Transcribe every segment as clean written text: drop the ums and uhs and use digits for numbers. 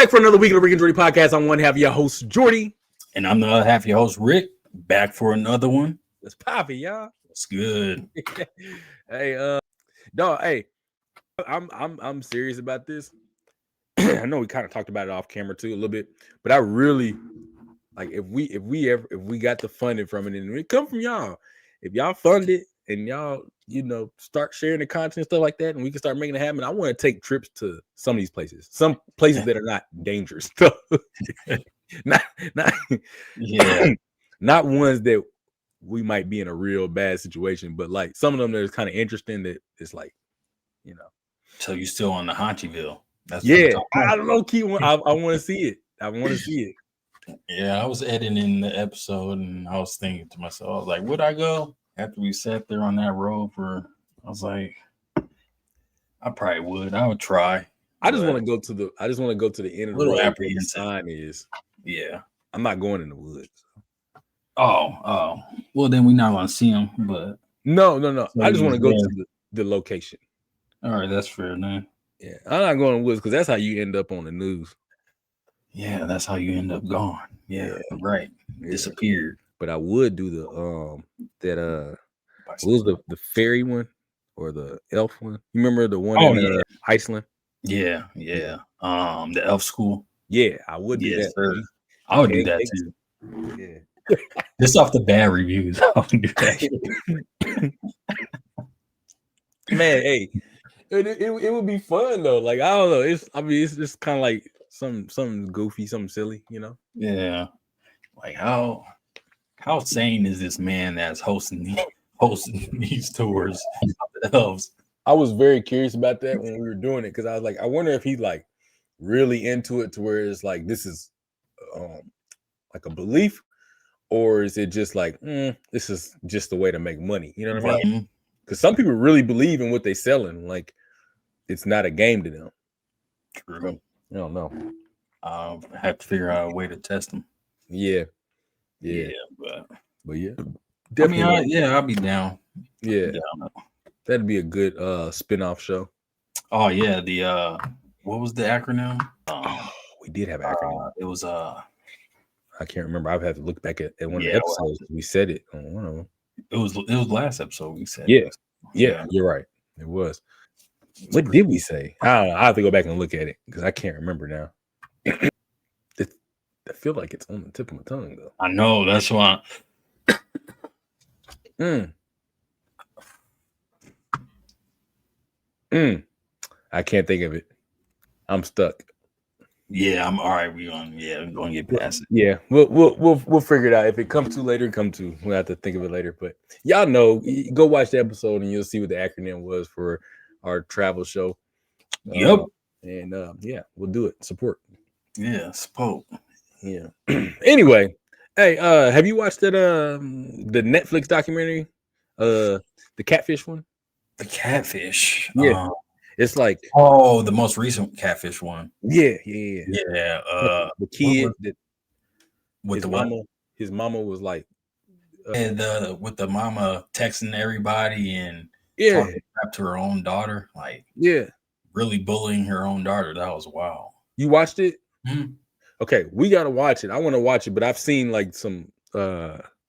back for another week of the Rick Jordy Podcast. I'm one half of your host, Jordy. And I'm the other half of your host, Rick. Back for another one. Let's pop it, y'all. It's good. Hey, dog, hey, I'm serious about this. I know we kind of talked about it off camera too a little bit, but I really like if we got the funding from it, and it come from y'all. If y'all fund it and y'all, start sharing the content and stuff like that, and we can start making it happen. I want to take trips to some of these places, some places that are not dangerous. not not ones that we might be in a real bad situation, but like some of them that is kind of interesting. That it's like, So you still on the Haunchyville? That's I don't know. I want to see it. I want to see it. Yeah, I was editing the episode and I was thinking to myself, I was like, would I go? After we sat there on that road I was like, I probably would. I would try. I just want to go to the end of the road where the sign is. Yeah. I'm not going in the woods. Oh. Well, then we're not going to see them, but. No. I just want to go to the location. All right, that's fair, man. Yeah, I'm not going in the woods because that's how you end up on the news. Yeah, that's how you end up gone. Yeah. Right. Yeah. Disappeared. But I would do the what was the fairy one or the elf one? You remember the one in Iceland? Yeah. The elf school. Yeah, I would do that. Sir. I would do that too. Yeah. Just off the bad reviews, I would do that. Man, hey, it would be fun though. Like, I don't know. It's just kind of like something goofy, something silly, Yeah. Like how sane is this man that's hosting these tours of the elves? I was very curious about that when we were doing it because I was like, I wonder if he's like really into it to where it's like this is like a belief, or is it just like this is just a way to make money? You know what I mean? Because some people really believe in what they're selling, like it's not a game to them. True. I don't know. I'll have to figure out a way to test them. Yeah, but yeah, definitely. I mean, I'll be down. Yeah, that'd be a good spinoff show. Oh yeah, the what was the acronym? We did have an acronym. It was I can't remember. I've had to look back at one of the episodes. We said it on one of them. It was last episode we said. Yeah, you're right. It was. What did we say? I don't know. I have to go back and look at it because I can't remember now. I feel like it's on the tip of my tongue though. I know, that's why. I can't think of it. I'm stuck. Yeah, I'm all right. We're gonna get past it. Yeah, we'll figure it out. If it comes to later, we'll have to think of it later. But y'all know, go watch the episode and you'll see what the acronym was for our travel show. Yep. And we'll do it. Support. Yeah, support. Yeah. Anyway, hey, have you watched that the Netflix documentary, the catfish one? The catfish. Yeah. It's like the most recent catfish one. Yeah. The kid that with his mama was like, with the mama texting everybody and talking crap to her own daughter, like really bullying her own daughter. That was wild. You watched it? Mm-hmm. Okay, we gotta watch it. I want to watch it, but I've seen like some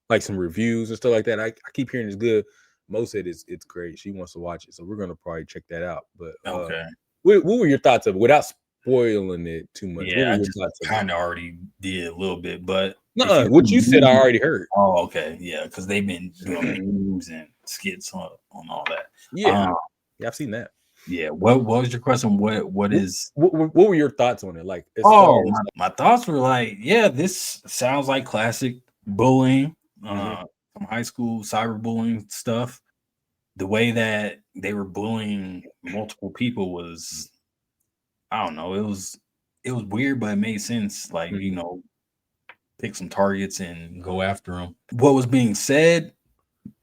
reviews and stuff like that. I keep hearing it's good. Mo said it's great. She wants to watch it, so we're gonna probably check that out. But okay, what were your thoughts of it without spoiling it too much? Yeah, I just kind of already did a little bit, but what you said I already heard. Oh, okay, yeah, because they've been doing memes and skits on all that. Yeah, I've seen that. Yeah, what was your question? What were your thoughts on it? Like, my thoughts were like, this sounds like classic bullying. From high school cyberbullying stuff. The way that they were bullying multiple people was, I don't know, it was weird, but it made sense. Like, pick some targets and go after them. What was being said,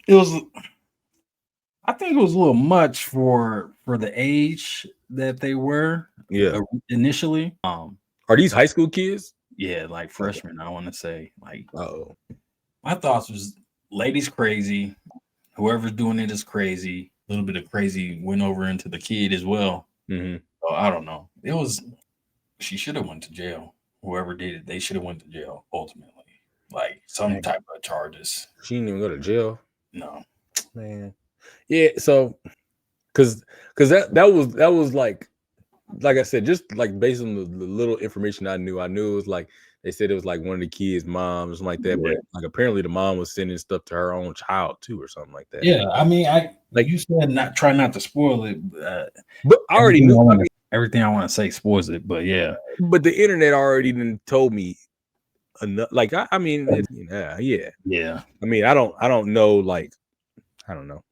I think it was a little much for the age that they were. Yeah. Initially. Are these high school kids? Yeah, like freshmen, I want to say. Like, my thoughts was, lady's crazy. Whoever's doing it is crazy. A little bit of crazy went over into the kid as well. Mm-hmm. So I don't know. It was she should have went to jail. Whoever did it, they should have went to jail ultimately, like some type of charges. She didn't even go to jail. No, Man, yeah. So, because that was like I said, just like based on the little information I knew it was like they said it was like one of the kids' moms or something like that. Yeah. But like apparently the mom was sending stuff to her own child too or something like that. Yeah, I mean, Like you said try not to spoil it. But I already knew. Everything I want to say spoils it, but yeah. But the internet already done told me enough. Like I mean, yeah. I mean, I don't know. Like I don't know.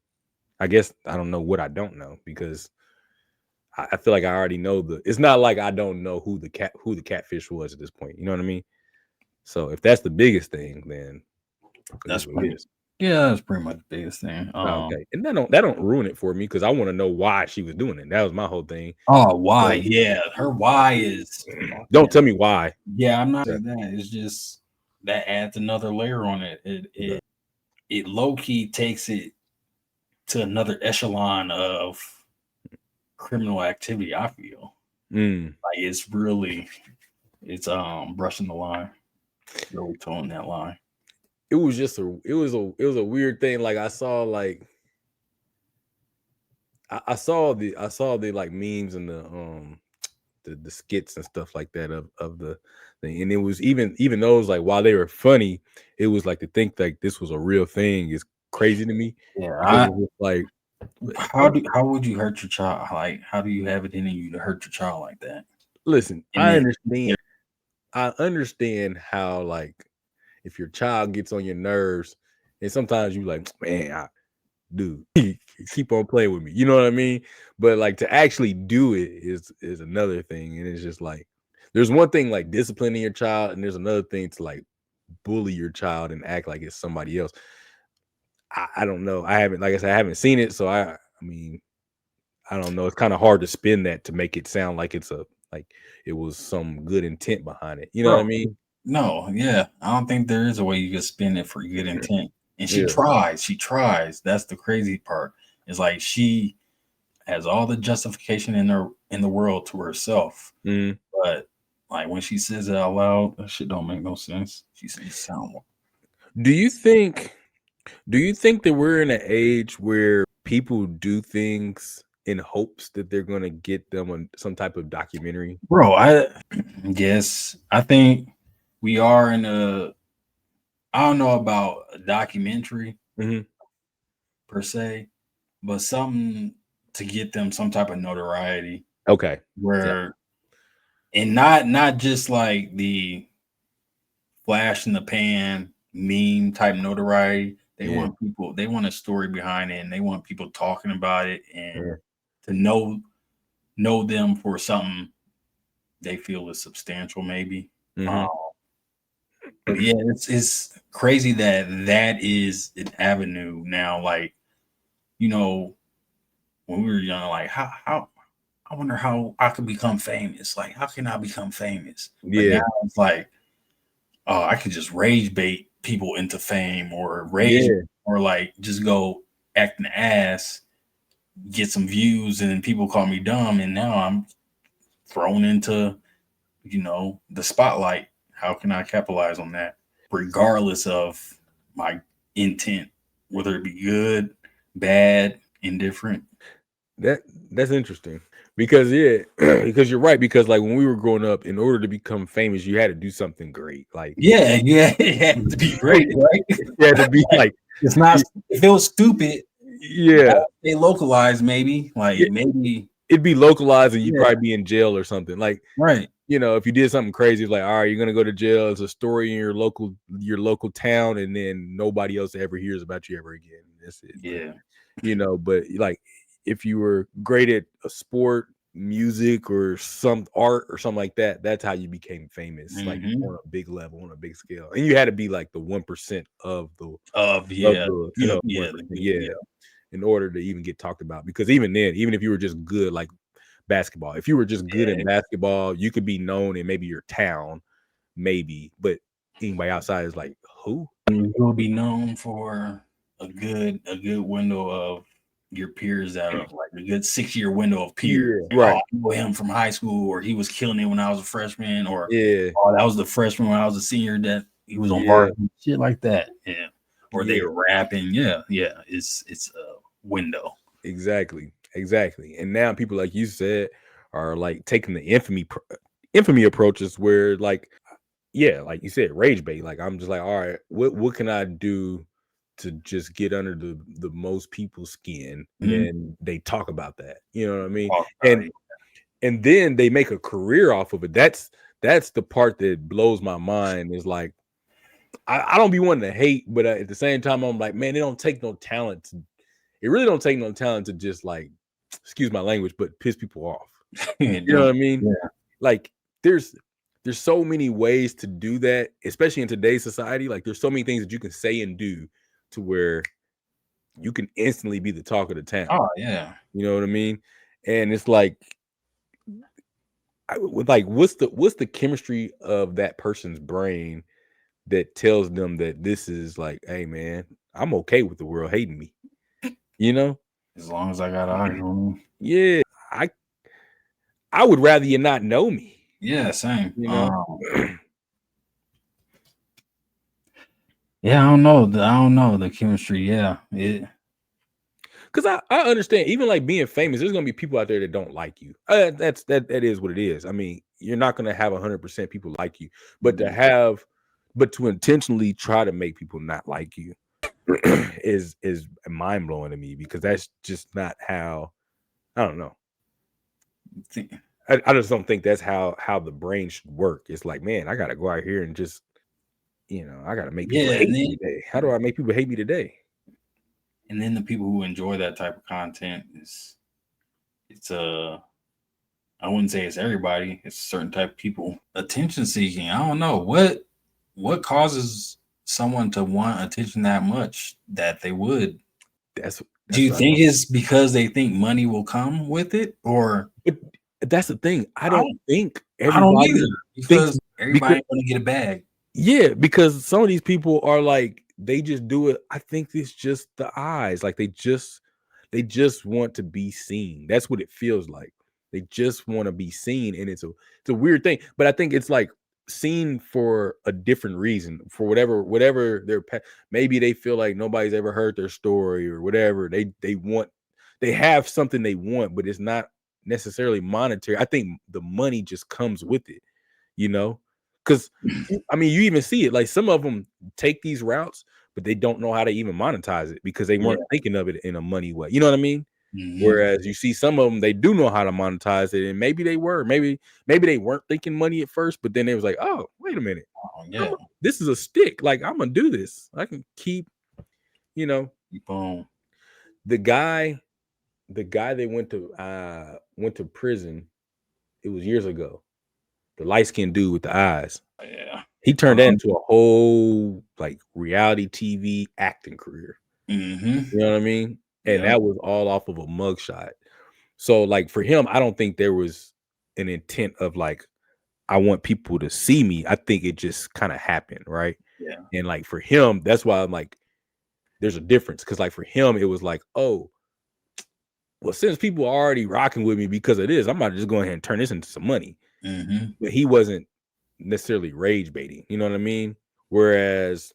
I guess I don't know what I don't know because I feel like I already know it's not like I don't know who the catfish was at this point. You know what I mean? So if that's the biggest thing, then that's what it is. Yeah, that's pretty much the biggest thing. Okay, and that don't ruin it for me because I want to know why she was doing it. That was my whole thing. Oh, why? Yeah, her why is. Don't tell me why. Yeah, I'm not saying that. It's just that adds another layer on it. It low key takes it to another echelon of criminal activity. I feel like it's brushing the line, really towing that line. It was just it was a weird thing. Like I saw like I saw the like memes and the skits and stuff like that of the thing, and it was even those like while they were funny, it was like to think like this was a real thing is crazy to me. Yeah, like how would you hurt your child? Like how do you have it in you to hurt your child like that? Listen, I understand how like if your child gets on your nerves, and sometimes you like, man, dude, keep on playing with me. You know what I mean? But like to actually do it is another thing. And it's just like there's one thing like disciplining your child, and there's another thing to like bully your child and act like it's somebody else. I don't know. I haven't seen it, so I mean, I don't know. It's kind of hard to spin that to make it sound like it was some good intent behind it. You know what I mean? No, yeah. I don't think there is a way you can spin it for good intent. And she tries. That's the crazy part. It's like she has all the justification in the world to herself. But like when she says it out loud, that shit don't make no sense. She says sound. Do you think that we're in an age where people do things in hopes that they're going to get them on some type of documentary? Bro, I think we are in I don't know about a documentary per se, but something to get them some type of notoriety. Okay. Where and not just like the flash in the pan meme type notoriety. They want a story behind it, and they want people talking about it and to know them for something they feel is substantial, maybe. But yeah, it's crazy that is an avenue now. Like, you know, when we were young, like how I wonder how I could become famous. Like, how can I become famous? But now it's like, oh, I could just rage bait people into fame or or like just go act an ass, get some views, and then people call me dumb, and now I'm thrown into, the spotlight. How can I capitalize on that? Regardless of my intent, whether it be good, bad, indifferent. That's interesting because because you're right. Because like when we were growing up, in order to become famous, you had to do something great. Like it had to be great, right? It had to be like it's not. If it was stupid, they localized maybe. Like maybe it'd be localized, and you'd probably be in jail or something. Like right. If you did something crazy, it's like, all right, you're gonna go to jail. It's a story in your local town, and then nobody else ever hears about you ever again. That's it. Yeah. But like if you were great at a sport, music, or some art or something like that, that's how you became famous, like on a big level, on a big scale. And you had to be like the 1% of the in order to even get talked about. Because even then, even if you were just good, like basketball, if you were just good in basketball, you could be known in maybe your town, maybe, but anybody outside is like, who? You'll be known for a good window of your peers that are like a good 6-year window of peers. Yeah, right. Oh, I know him from high school, or he was killing it when I was a freshman, or Yeah. oh, that was the freshman when I was a senior that he was on varsity, shit like that. Yeah. Or they were rapping. Yeah. It's a window. Exactly. And now people, like you said, are like taking the infamy approaches where, like, yeah, like you said, rage bait. Like, I'm just like, all right, what can I do to just get under the most people's skin? And then they talk about that. You know what I mean? And then they make a career off of it. That's the part that blows my mind. Is like, I don't be wanting to hate, but at the same time, I'm like, man, it don't take no talent. It really don't take no talent to just, like, excuse my language, but piss people off. You know what I mean? Yeah. Like, there's so many ways to do that, especially in today's society. Like, there's so many things that you can say and do to where you can instantly be the talk of the town. Oh yeah. You know what I mean? And it's like, what's the chemistry of that person's brain that tells them that this is like, hey man, I'm okay with the world hating me. You know? As long as I got eyes on me. Yeah. I would rather you not know me. Yeah, same. You know? Yeah, I don't know the chemistry. Yeah. Because I understand, even like being famous, there's gonna be people out there that don't like you. That is what it is. I mean, you're not gonna have 100% people like you, but to intentionally try to make people not like you is mind blowing to me, because that's just not how. I don't know. I just don't think that's how the brain should work. It's like, man, I gotta go out here and just, I gotta make people hate me today. How do I make people hate me today? And then the people who enjoy that type of content it's I wouldn't say it's everybody. It's a certain type of people. Attention seeking. I don't know what causes someone to want attention that much that they would. Do you think it's because they think money will come with it, or? That's the thing. I don't think everybody. I don't either, because everybody ain't gonna get a bag. Yeah, because some of these people are like, they just do it. I think it's just the eyes. Like, they just want to be seen. That's what it feels like. They just want to be seen, and it's a weird thing. But I think it's like seen for a different reason, for whatever their maybe they feel like nobody's ever heard their story or whatever. They have something they want, but it's not necessarily monetary. I think the money just comes with it, because I mean, you even see it, like some of them take these routes, but they don't know how to even monetize it because they weren't thinking of it in a money way. You know what I mean? Mm-hmm. Whereas you see some of them, they do know how to monetize it, and maybe they they weren't thinking money at first, but then they was like, oh, wait a minute, this is a stick. Like, I'm gonna do this. I can keep on. The guy that went to prison, it was years ago. The light-skinned dude with the eyes. Yeah. He turned that into a whole like reality TV acting career. Mm-hmm. You know what I mean? And that was all off of a mugshot. So like for him, I don't think there was an intent of like, I want people to see me. I think it just kind of happened, right? Yeah. And like for him, that's why I'm like, there's a difference. Because like for him, it was like, oh, well, since people are already rocking with me because of this, I'm about to just go ahead and turn this into some money. Mm-hmm. But he wasn't necessarily rage baiting. You know what I mean? Whereas,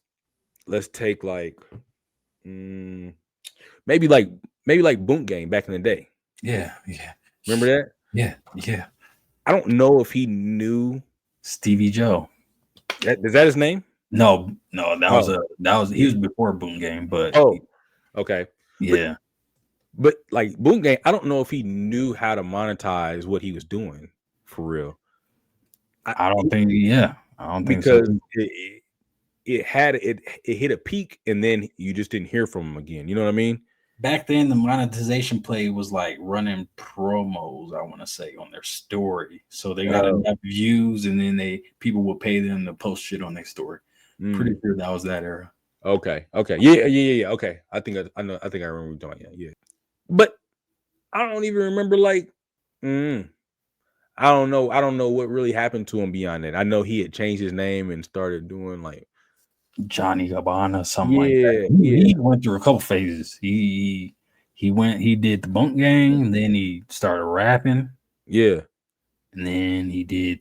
let's take like, maybe like Boom Game back in the day. Yeah. Remember that? Yeah. I don't know if he knew Stevie Joe. Is that his name? No, he was before Boom Game, but okay. Yeah. But like Boom Game, I don't know if he knew how to monetize what he was doing for real. I don't think because so. It hit a peak and then you just didn't hear from him again. You know what I mean? Back then, the monetization play was like running promos, I want to say, on their story. So they got enough views, and then people will pay them to post shit on their story. Pretty sure that was that era. Okay. Yeah. Okay. I think I know. I think I remember what you're talking about. Yeah. But I don't even remember like, I don't know what really happened to him beyond that. I know he had changed his name and started doing like Johnny Gabbana, something like that. He went through a couple phases. He he did the bunk gang, and then he started rapping. Yeah. And then he did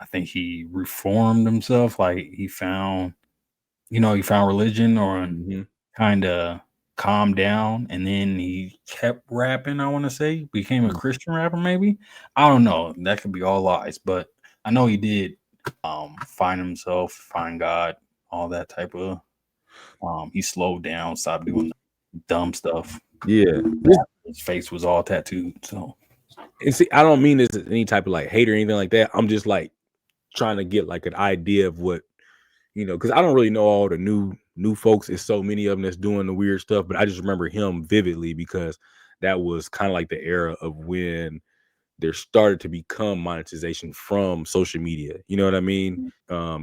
I think he reformed himself. Like he found religion or kind of calmed down. And then he kept rapping, I want to say. Became a Christian rapper, maybe. I don't know. That could be all lies. But I know he did find himself, find God, all that type of. He slowed down, stopped doing dumb stuff. Yeah. His face was all tattooed. So. And see, I don't mean this as any type of like hate or anything like that. I'm just like trying to get like an idea of what, because I don't really know all the new folks. It's so many of them that's doing the weird stuff, but I just remember him vividly because that was kind of like the era of when there started to become monetization from social media. You know what I mean?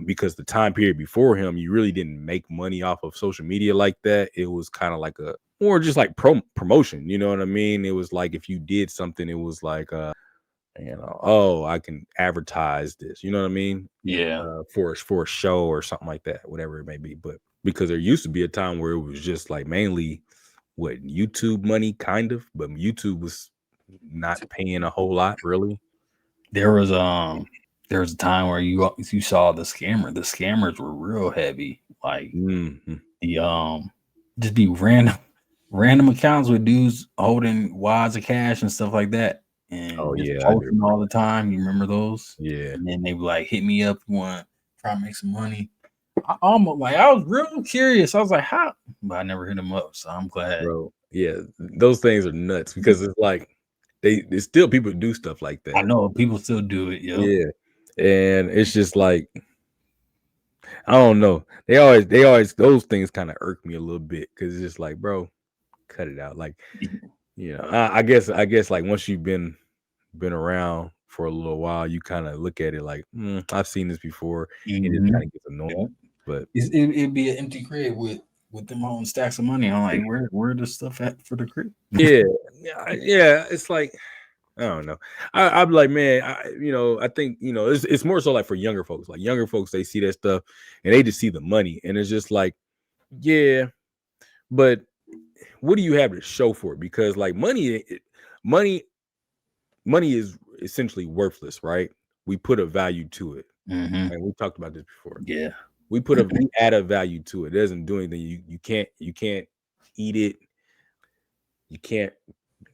Because the time period before him, you really didn't make money off of social media like that. It was kind of like more just like promotion. You know what I mean? It was like if you did something, it was like, oh, I can advertise this. You know what I mean? Yeah. For a show or something like that, whatever it may be. But because there used to be a time where it was just like mainly YouTube money, kind of, but YouTube was not paying a whole lot, really. There was a time where you saw the scammers were real heavy, like the just be random accounts with dudes holding wads of cash and stuff like that, and posting all the time. You remember those? Yeah. And then they would like hit me up, want try to make some money. I was real curious. I was like, how? But I never hit them up, so I'm glad. Bro, yeah, those things are nuts because it's like there's still people do stuff like that. I know people still do it. Yeah, and it's just like I don't know. They always those things kind of irk me a little bit because it's just like, bro, cut it out. Like, I guess like once you've been around for a little while, you kind of look at it like, I've seen this before, and it kind of gets annoying. But it'd be an empty crib with them holding stacks of money. I'm like, where the stuff at for the crib? Yeah. It's like I don't know. I'm like, man, I think it's more so like for younger folks. Like younger folks, they see that stuff and they just see the money, and it's just like, yeah, but what do you have to show for it? Because like money is essentially worthless, right? We put a value to it, and we talked about this before. Yeah, we add a value to it. It doesn't do anything. You can't eat it. You can't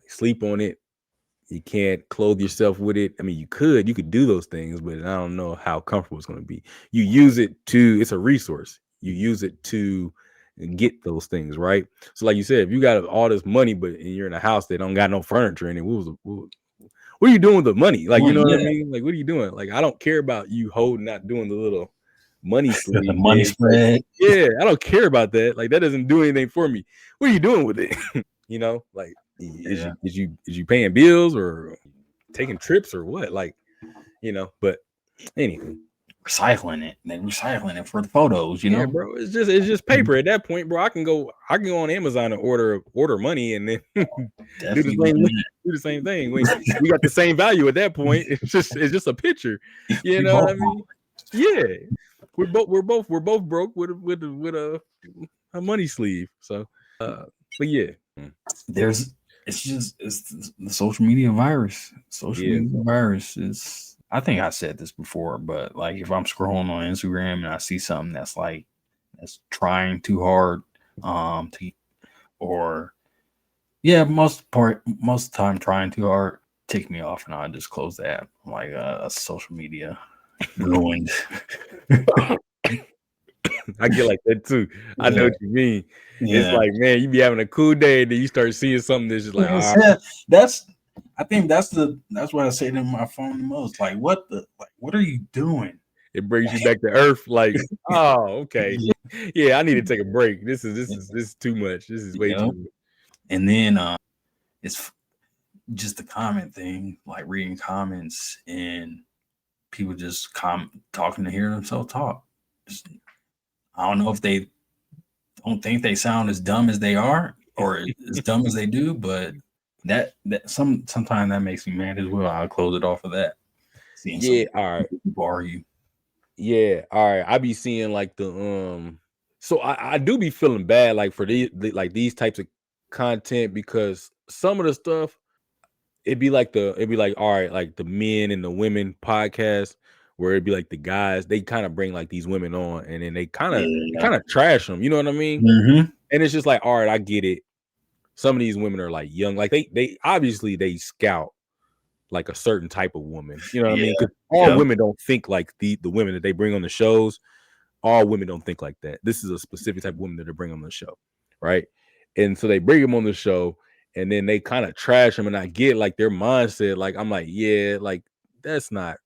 sleep on it. You can't clothe yourself with it. I mean, you could do those things, but I don't know how comfortable it's going to be. You use it it's a resource. You use it to get those things, right? So like you said, if you got all this money, but you're in a house that don't got no furniture in it, what are you doing with the money? Like, you know what I mean? Like, what are you doing? Like, I don't care about you not doing the little money sleeve. The money spread. Like, yeah, I don't care about that. Like, that doesn't do anything for me. What are you doing with it? Like, is you paying bills or taking trips or what? Like, but anyway. Recycling it. They're recycling it for the photos, Yeah, bro. It's just paper at that point, bro. I can go on Amazon and order money and then do the same thing. We got the same value at that point. It's just a picture. You know what I mean? Yeah. We're both broke with a money sleeve. So but yeah. It's the social media virus. Media virus is. I think I said this before, but like if I'm scrolling on Instagram and I see something that's trying too hard, most of the time trying too hard, tick me off and I just close the app. I'm like, social media ruined. I get like that too. I know what you mean. Yeah. It's like, man, you be having a cool day and then you start seeing something that's just like, I think that's what I say to my phone the most. Like, what are you doing? It brings you back to earth. Like, oh, okay, yeah, I need to take a break. This is too much. This is way too much. And then it's just the comment thing, like reading comments and people just talking to hear themselves talk. I don't know if they don't think they sound as dumb as they are or as dumb as they do, but that sometimes that makes me mad as well. I'll close it off of that. All right. People argue. Yeah, all right. I be seeing like the so I do be feeling bad like for these types of content because some of the stuff it'd be like all right, like the men and the women podcast where it'd be like the guys, they kind of bring like these women on and then they kind of trash them, you know what I mean? Mm-hmm. And it's just like, all right, I get it. Some of these women are like young, like they obviously they scout like a certain type of woman, you know what I mean? Because all women don't think like the women that they bring on the shows. All women don't think like that. This is a specific type of woman that they bring on the show, right? And so they bring them on the show, and then they kind of trash them. And I get like their mindset. Like I'm like, yeah, like that's not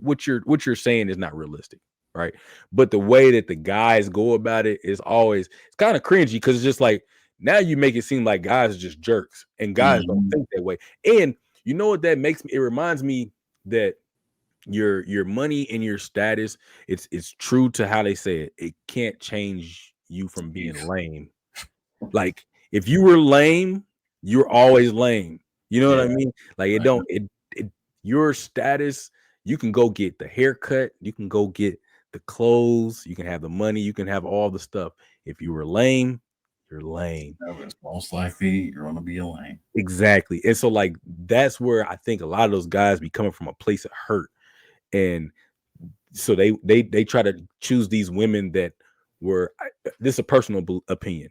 what you're saying is not realistic, right? But the way that the guys go about it is always it's kind of cringy because it's just like now you make it seem like guys are just jerks, and guys don't think that way. And you know what that makes me? It reminds me that your money and your status, it's true to how they say it can't change you from being lame. Like if you were lame, you're always lame, you know what I mean? Like it your status, you can go get the haircut, you can go get the clothes, you can have the money, you can have all the stuff. If you were lame, you're lame. Most likely you're gonna be a lame. Exactly. And so like that's where I think a lot of those guys be coming from a place of hurt. And so they try to choose these women that were, this is a personal opinion,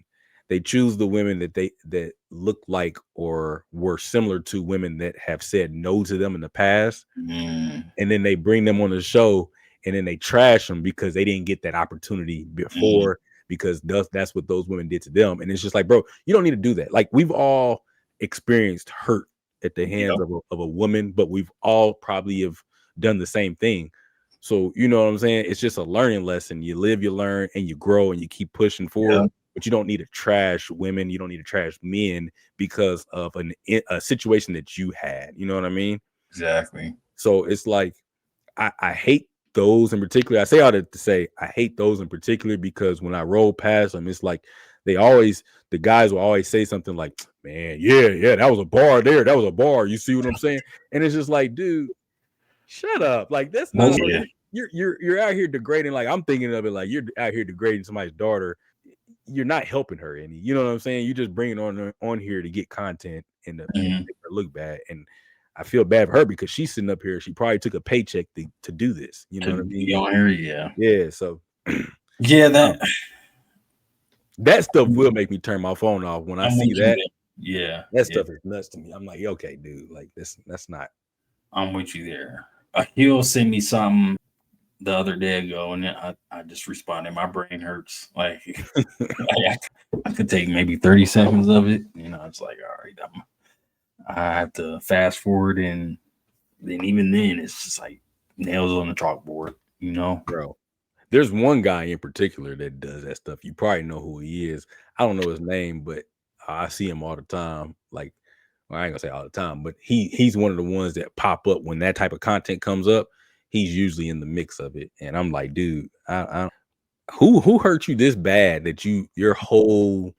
they choose the women that look like or were similar to women that have said no to them in the past, and then they bring them on the show and then they trash them because they didn't get that opportunity before, because that's what those women did to them. And it's just like, bro, you don't need to do that. Like we've all experienced hurt at the hands of a woman, but we've all probably have done the same thing. So you know what I'm saying? It's just a learning lesson. You live, you learn, and you grow, and you keep pushing forward. But you don't need to trash women. You don't need to trash men because of a situation that you had. You know what I mean? Exactly. So it's like I hate those in particular. I say all that to say I hate those in particular because when I roll past them, it's like the guys will always say something like, "Man, yeah, that was a bar there. That was a bar." You see what I'm saying? And it's just like, dude, shut up. Like that's not you're out here degrading. Like I'm thinking of it like you're out here degrading somebody's daughter. You're not helping her any. You know what I'm saying? You just bring it on here to get content and to make her look bad. And I feel bad for her because she's sitting up here. She probably took a paycheck to do this. You know what I mean? On here, yeah. So that stuff will make me turn my phone off when I see that. That stuff is nuts to me. I'm like, okay, dude, like that's not. I'm with you there. He'll send me something the other day ago, and I just responded. My brain hurts. Like I could take maybe 30 seconds of it. You know, it's like, all right, I have to fast forward, and then even then, it's just like nails on the chalkboard. You know, bro. There's one guy in particular that does that stuff. You probably know who he is. I don't know his name, but I see him all the time. Like, well, I ain't gonna say all the time, but he's one of the ones that pop up when that type of content comes up. He's usually in the mix of it, and I'm like, dude, who hurt you this bad that your whole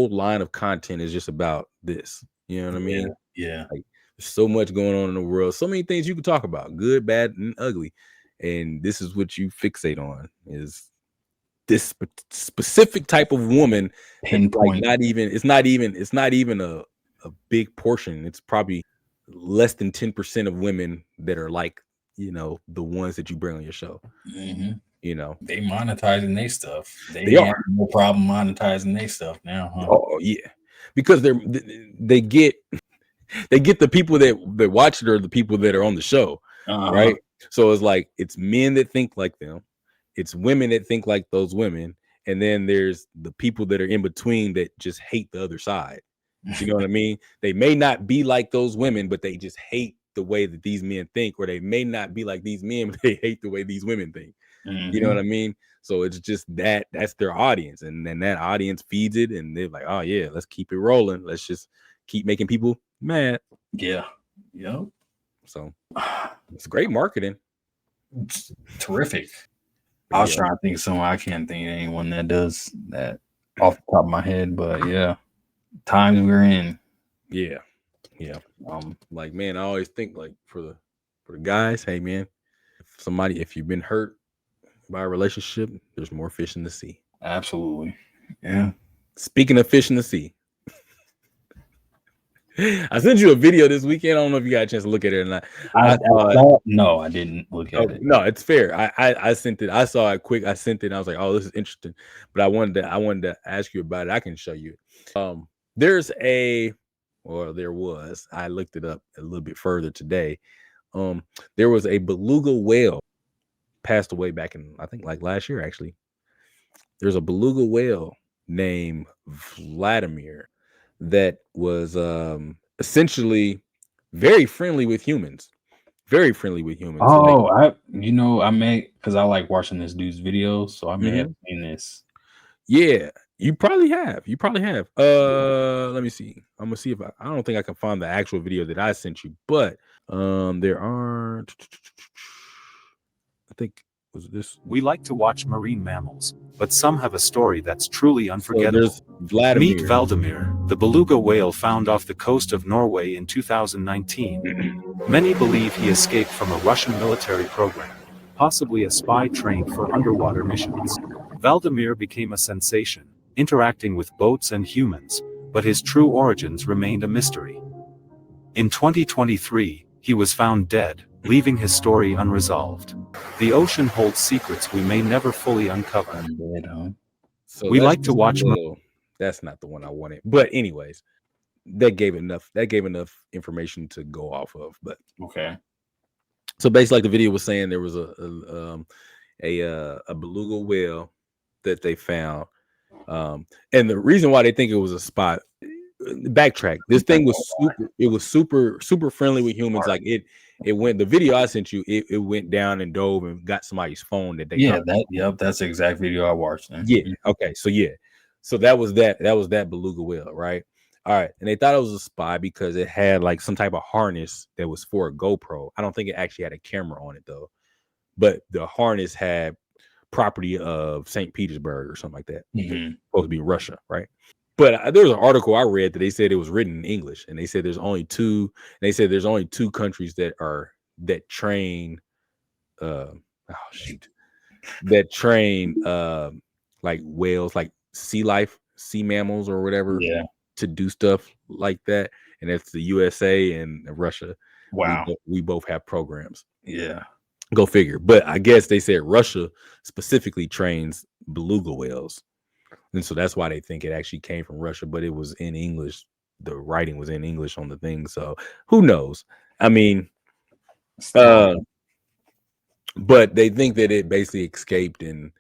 line of content is just about this? You know what I mean? Yeah. Like, there's so much going on in the world, so many things you can talk about, good, bad, and ugly, and this is what you fixate on is this specific type of woman. Pinpoint. Like it's not even a big portion. It's probably less than 10% of women that are like, you know, the ones that you bring on your show. You know, they monetizing their stuff. They are no problem monetizing their stuff now. Huh? Oh yeah, because they get the people that watch it or the people that are on the show, right? So it's like it's men that think like them, it's women that think like those women, and then there's the people that are in between that just hate the other side. You know what I mean? They may not be like those women, but they just hate the way that these men think, or they may not be like these men, but they hate the way these women think. You know what I mean? So it's just that's their audience, and then that audience feeds it, and they're like, oh yeah, let's keep it rolling. Let's just keep making people mad. Yeah. Yep. So it's great marketing. It's terrific. I was trying to think of someone. I can't think of anyone that does that off the top of my head, but yeah, times we're in. Yeah. Like, man, I always think like for the guys, hey man, if you've been hurt by a relationship, there's more fish in the sea. Absolutely. Yeah. Speaking of fish in the sea, I sent you a video this weekend. I don't know if you got a chance to look at it or not. I saw it. thought, no, I didn't look at it. No, it's fair. I sent it. I saw it quick. I sent it. And I was like, oh, this is interesting. But I wanted to ask you about it. I can show you. There was. I looked it up a little bit further today. There was a beluga whale passed away back in, I think, like last year. Actually, there's a beluga whale named Vladimir that was essentially very friendly with humans. Very friendly with humans. Oh, I may, because I like watching this dude's videos, so I may have seen this. Yeah, you probably have. Let me see. I'm gonna see if I don't think I can find the actual video that I sent you, but there are. I think was this. We like to watch marine mammals, but some have a story that's truly unforgettable. So there's Vladimir. Meet Valdemir, the beluga whale found off the coast of Norway in 2019. Many believe he escaped from a Russian military program, possibly a spy trained for underwater missions. Valdemir became a sensation, interacting with boats and humans, but his true origins remained a mystery. In 2023, he was found dead, leaving his story unresolved. The ocean holds secrets we may never fully uncover. So we like to watch. That's not the one I wanted, but anyways, that gave enough information to go off of. But okay. So basically, like the video was saying, there was a beluga whale that they found, and the reason why they think it was a spot. Backtrack. This thing was super friendly with humans. Like it went. The video I sent you, it went down and dove and got somebody's phone that they. That's the exact video I watched. Then. Yeah. Okay. So that was that beluga whale, right? All right. And they thought it was a spy because it had like some type of harness that was for a GoPro. I don't think it actually had a camera on it though, but the harness had property of St. Petersburg or something like that. Supposed to be Russia, right? But there was an article I read that they said it was written in English, and they said there's only two. They said there's only two countries that train, like whales, like sea mammals or whatever, to do stuff like that, and that's the USA and Russia. Wow, we both have programs. Yeah, go figure. But I guess they said Russia specifically trains beluga whales. And so that's why they think it actually came from Russia, but it was in English. The writing was in English on the thing. So who knows? I mean, but they think that it basically escaped and,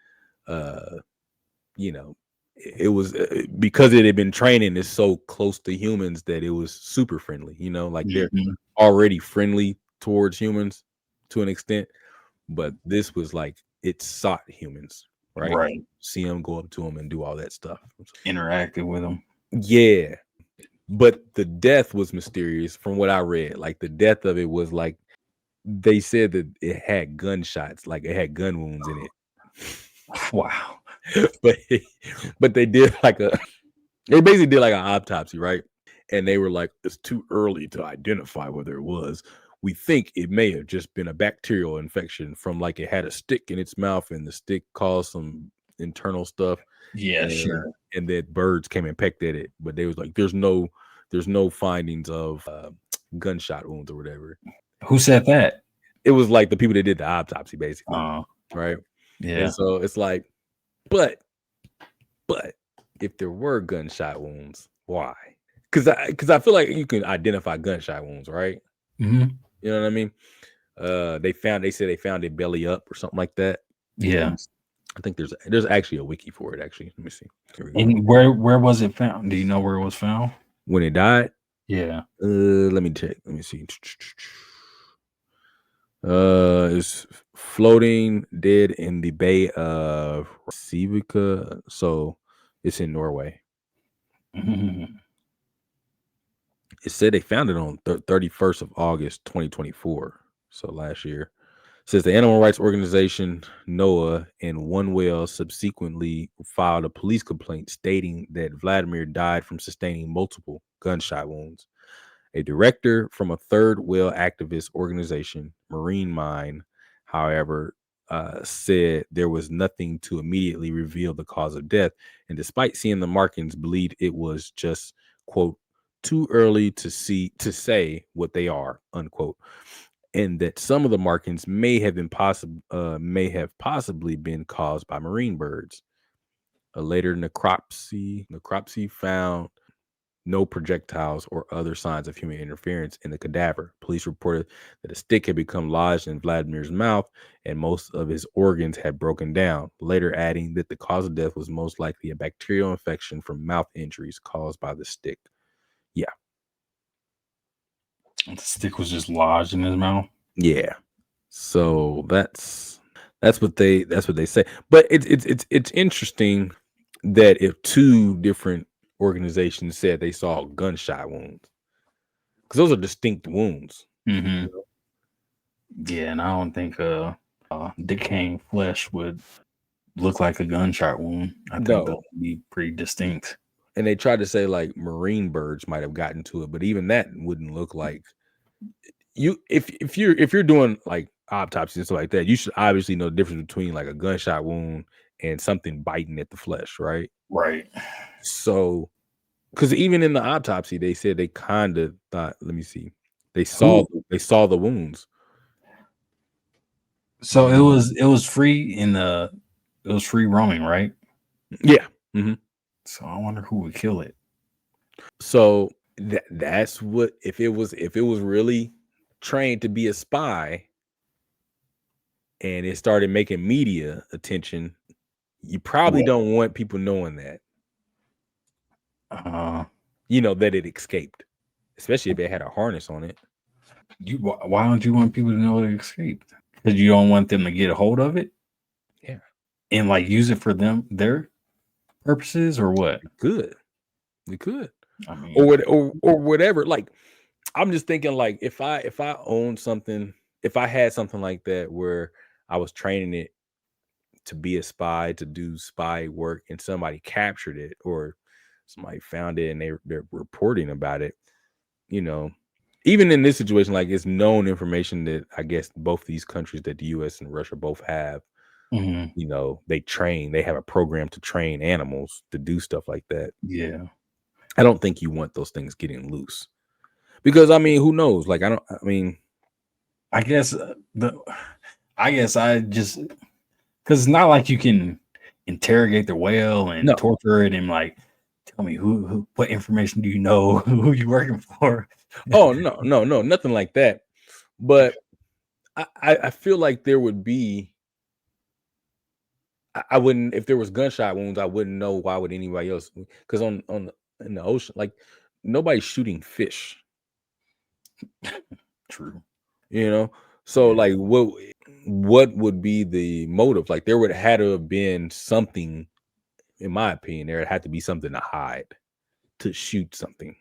it was because it had been training is so close to humans that it was super friendly, like they're already friendly towards humans to an extent. But this was like it sought humans. Right. See them, go up to them and do all that stuff. Interacted with them. Yeah. But the death was mysterious from what I read. Like the death of it was like they said that it had gunshots, like it had gun wounds in it. Wow. but they did they basically did like an autopsy, right? And they were like, it's too early to identify whether it was. We think it may have just been a bacterial infection from like it had a stick in its mouth and the stick caused some internal stuff. Yeah, sure. And that birds came and pecked at it, but they was like, there's no findings of gunshot wounds or whatever. Who said that? It was like the people that did the autopsy, basically. Right? Yeah. And so it's like, but if there were gunshot wounds, why? Because I feel like you can identify gunshot wounds, right? Mm-hmm. You know what I mean? They said they found it belly up or something like that. Yeah. I think there's actually a wiki for it, actually. Let me see. And where was it found? Do you know where it was found? When it died? Yeah. Let me check. Let me see. It's floating dead in the Bay of Civica. So it's in Norway. Mm-hmm. It said they found it on 31st of August, 2024. So last year. It says the animal rights organization NOAA and One Whale subsequently filed a police complaint stating that Vladimir died from sustaining multiple gunshot wounds. A director from a third whale activist organization, Marine Mind, however, said there was nothing to immediately reveal the cause of death. And despite seeing the markings, believed it was just, quote, too early to say what they are, unquote, and that some of the markings may have possibly been caused by marine birds. A later necropsy found no projectiles or other signs of human interference in the cadaver. Police reported that a stick had become lodged in Vladimir's mouth and most of his organs had broken down, later adding that the cause of death was most likely a bacterial infection from mouth injuries caused by the stick. Yeah. The stick was just lodged in his mouth. Yeah. So that's what they say. But it's interesting that if two different organizations said they saw gunshot wounds, because those are distinct wounds. Mm-hmm. Yeah, and I don't think decaying flesh would look like a gunshot wound. I think that would be pretty distinct. And they tried to say like marine birds might have gotten to it, but even that wouldn't look like you. If you're doing like autopsies and stuff like that, you should obviously know the difference between like a gunshot wound and something biting at the flesh, right? Right. So, because even in the autopsy, they said they kind of thought. Let me see. They saw the wounds. So it was free it was free roaming, right? Yeah. Mm-hmm. So I wonder who would kill it. So that's what if it was really trained to be a spy and it started making media attention, you probably don't want people knowing that. That it escaped, especially if it had a harness on it. Why don't you want people to know it escaped? Because you don't want them to get a hold of it? Yeah. And like use it for their purposes or what? It could. I mean, or whatever. Like, I'm just thinking like if I owned something, if I had something like that where I was training it to be a spy, to do spy work, and somebody captured it or somebody found it and they're reporting about it, even in this situation, like it's known information that I guess both these countries that the US and Russia both have, they have a program to train animals to do stuff like that. Yeah. I don't think you want those things getting loose because I mean, who knows? Like, I guess I just, because it's not like you can interrogate the whale and torture it and like tell me what information do you know, who you working for. Oh no, nothing like that. But I feel like there would be. I wouldn't, if there was gunshot wounds, I wouldn't know why would anybody else, because in the ocean, like nobody's shooting fish. True. So like what would be the motive? Like there would have had to have been something, in my opinion, there had to be something to hide, to shoot something,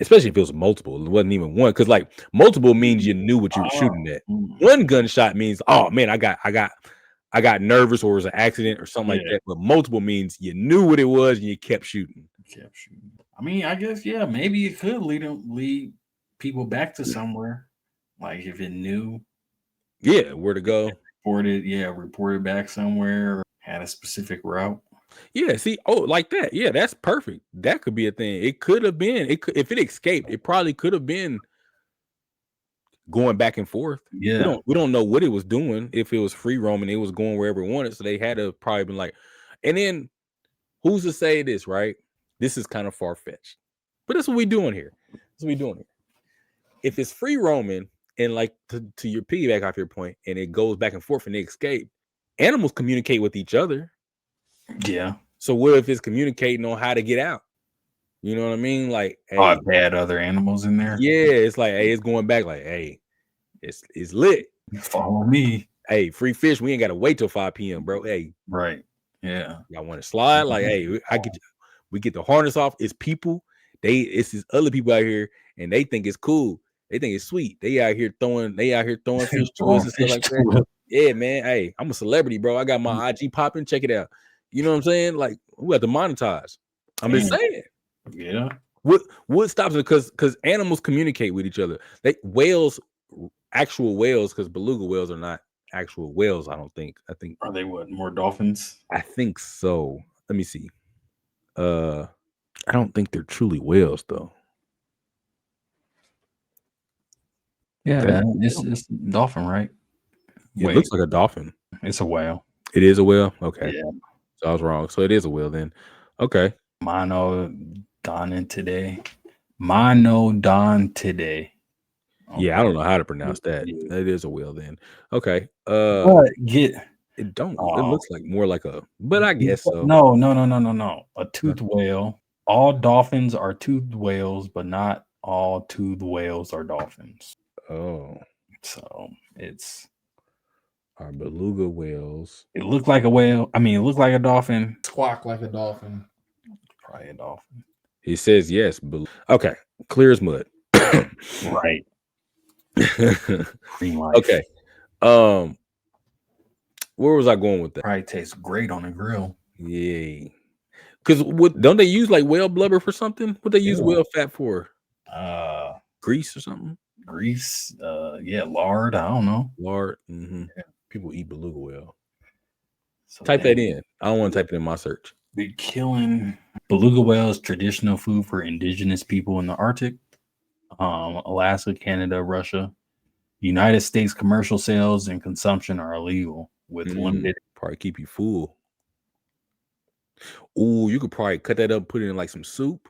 especially if it was multiple. It wasn't even one, because like multiple means you knew what you were shooting at. One gunshot means, oh man, I got nervous or it was an accident or something like that. But multiple means you knew what it was and you kept shooting. I mean, I guess, maybe it could lead people back to somewhere. Like if it knew where to go. Reported back somewhere or had a specific route. Yeah, see, like that. Yeah, that's perfect. That could be a thing. It could have been, if it escaped, it probably could have been going back and forth. Yeah. We don't know what it was doing. If it was free roaming, it was going wherever it wanted. So they had to probably been like, and then who's to say this, right? This is kind of far-fetched. But that's what we're doing here. If it's free roaming and like to your piggyback off your point, and it goes back and forth and they escape, animals communicate with each other. Yeah. So what if it's communicating on how to get out? You know what I mean? Like, hey, I've had other animals in there. Yeah, it's like, hey, it's going back. Like, hey, it's lit. Follow me. Hey, free fish. We ain't got to wait till 5 p.m., bro. Hey, right. Yeah. Y'all want to slide? Like, hey, we get the harness off. It's people. It's these other people out here, and they think it's cool. They think it's sweet. They out here throwing fish to us and stuff like that. Yeah, man. Hey, I'm a celebrity, bro. I got my IG popping. Check it out. You know what I'm saying? Like, we have to monetize. I'm just saying. Yeah. What stops it? Because animals communicate with each other. Actual whales, because beluga whales are not actual whales, I don't think. Are they more dolphins? I think so. Let me see. I don't think they're truly whales though. Yeah, it's dolphin, right? It looks like a dolphin. It's a whale. It is a whale? Okay. Yeah. So I was wrong. So it is a whale then. Okay. Mono Don today. Mono Don today. Okay. Yeah, I don't know how to pronounce that. Yeah. It is a whale then. Okay. It don't. It looks like more like a, but I guess so. No. A toothed whale. All dolphins are toothed whales, but not all toothed whales are dolphins. Oh. So it's our beluga whales. It looked like a whale. I mean, it looked like a dolphin. Squawk like a dolphin. Probably a dolphin. He says yes. Okay. Clear as mud. Right. Green life. Okay. Where was I going with that? Probably tastes great on a grill. Yay. Because don't they use like whale blubber for something? What they use whale fat for? Grease or something? Grease. Lard. I don't know. Lard. Mm-hmm. Yeah. People eat beluga whale. So type that in. I don't want to type it in my search. They're killing beluga whales. Traditional food for indigenous people in the Arctic, Alaska, Canada, Russia. United States commercial sales and consumption are illegal with limited. Probably keep you full. Ooh, you could probably cut that up, put it in like some soup,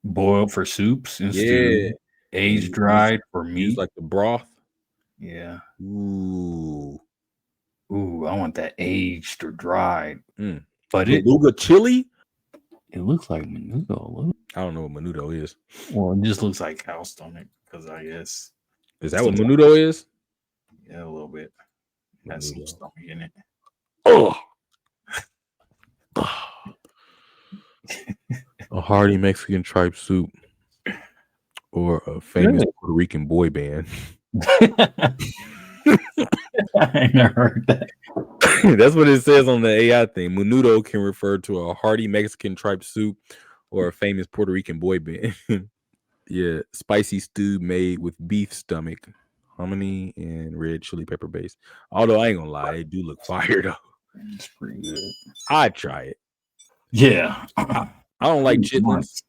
boiled for soups and stew, aged dried for meat, use like the broth. Yeah. Ooh, I want that aged or dried. But beluga chili. It looks like menudo. I don't know what menudo is. Well, it just looks like cow stomach because I guess. Is that what menudo is? Yeah, a little bit. Has some stomach in it. Oh. A hearty Mexican tripe soup or a famous Puerto Rican boy band. I ain't never heard that. That's what it says on the AI thing. Menudo can refer to a hearty Mexican tripe soup or a famous Puerto Rican boy band. Yeah, spicy stew made with beef stomach, hominy, and red chili pepper base. Although I ain't gonna lie, it do look fire though. It's pretty good. I'd try it. Yeah. I don't like chitlins,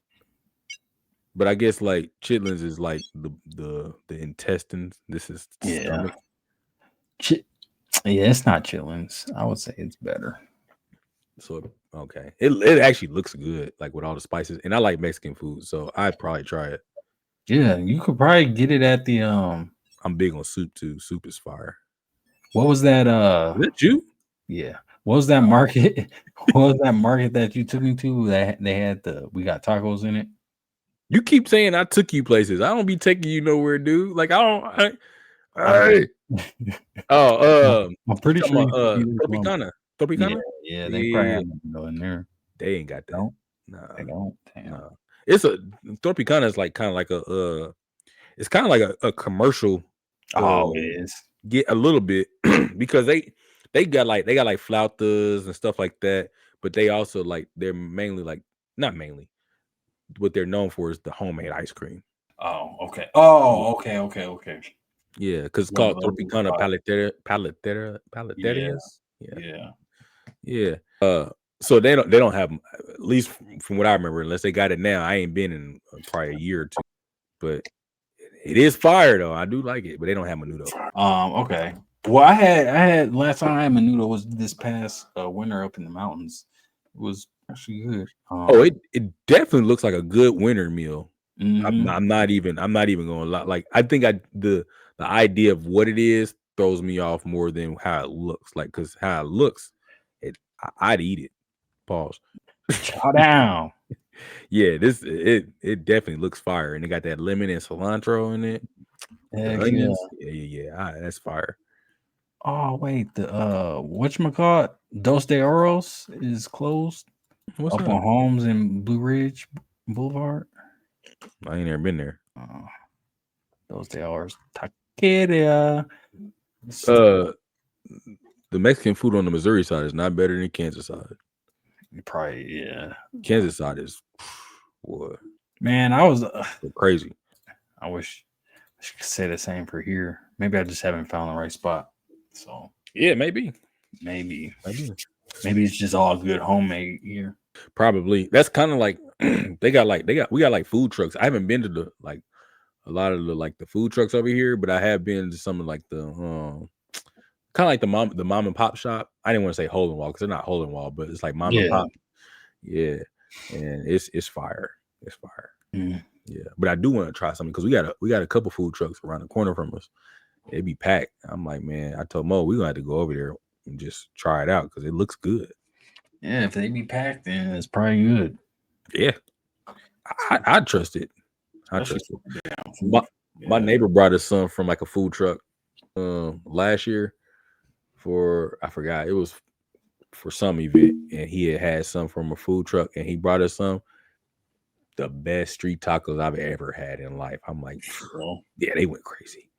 but I guess like chitlins is like the intestines. This is stomach. It's not chitlins. I would say it's better. So okay, it actually looks good, like with all the spices, and I like Mexican food, so I'd probably try it. Yeah, you could probably get it at the I'm big on soup too. Soup is fire. What was that? Is that you? Yeah. What was that market? What was that market that you took me to? That they had we got tacos in it. You keep saying I took you places. I don't be taking you nowhere, dude. Like I'm pretty sure Tropicana. Yeah, they probably have no in there. They ain't got that. No, they don't. No. It's a Tropicana is like kind of like it's kind of like a commercial. Oh, it is. Get a little bit because they got like flautas and stuff like that, but they also like they're mainly like not mainly. What they're known for is the homemade ice cream. Oh, okay. Oh, okay. Yeah, because it's called Tropicana Paleterias. Yeah. So they don't have, at least from what I remember, unless they got it now. I ain't been in probably a year or two, but it is fire though. I do like it, but they don't have menudo. Okay. Well, I had last time I had menudo was this past winter up in the mountains. It was actually good. It definitely looks like a good winter meal. Mm-hmm. I'm not even gonna lie. Like I think the idea of what it is throws me off more than how it looks. Like because how it looks, I'd eat it. Pause. Chow down. Yeah, it definitely looks fire, and it got that lemon and cilantro in it. Yeah. That's fire. Oh wait, the whatchamacallit, Dos de Oros is closed. What's up that? On Holmes and Blue Ridge Boulevard. I ain't never been there. Dos de Oros taqueria. The Mexican food on the Missouri side is not better than Kansas side. Probably, yeah. Kansas side is what? Man, I was crazy. I wish I could say the same for here. Maybe I just haven't found the right spot. So yeah, maybe it's just all good homemade here. Probably. That's kind of like we got like food trucks. I haven't been to the like a lot of the food trucks over here, but I have been to some of like the kind of like the mom and pop shop. I didn't want to say hole in wall because they're not hole in wall, but it's like mom and pop. Yeah, and it's fire. It's fire. Mm. Yeah, but I do want to try something because we got a couple food trucks around the corner from us. They be packed. I'm like, man, I told Mo we're gonna have to go over there and just try it out because it looks good. Yeah, if they be packed, then it's probably good. Yeah, I trust it. I trust it. My neighbor brought us some from like a food truck last year for I forgot it was for some event, and he had some from a food truck, and he brought us some. The best street tacos I've ever had in life. I'm like, yeah, they went crazy.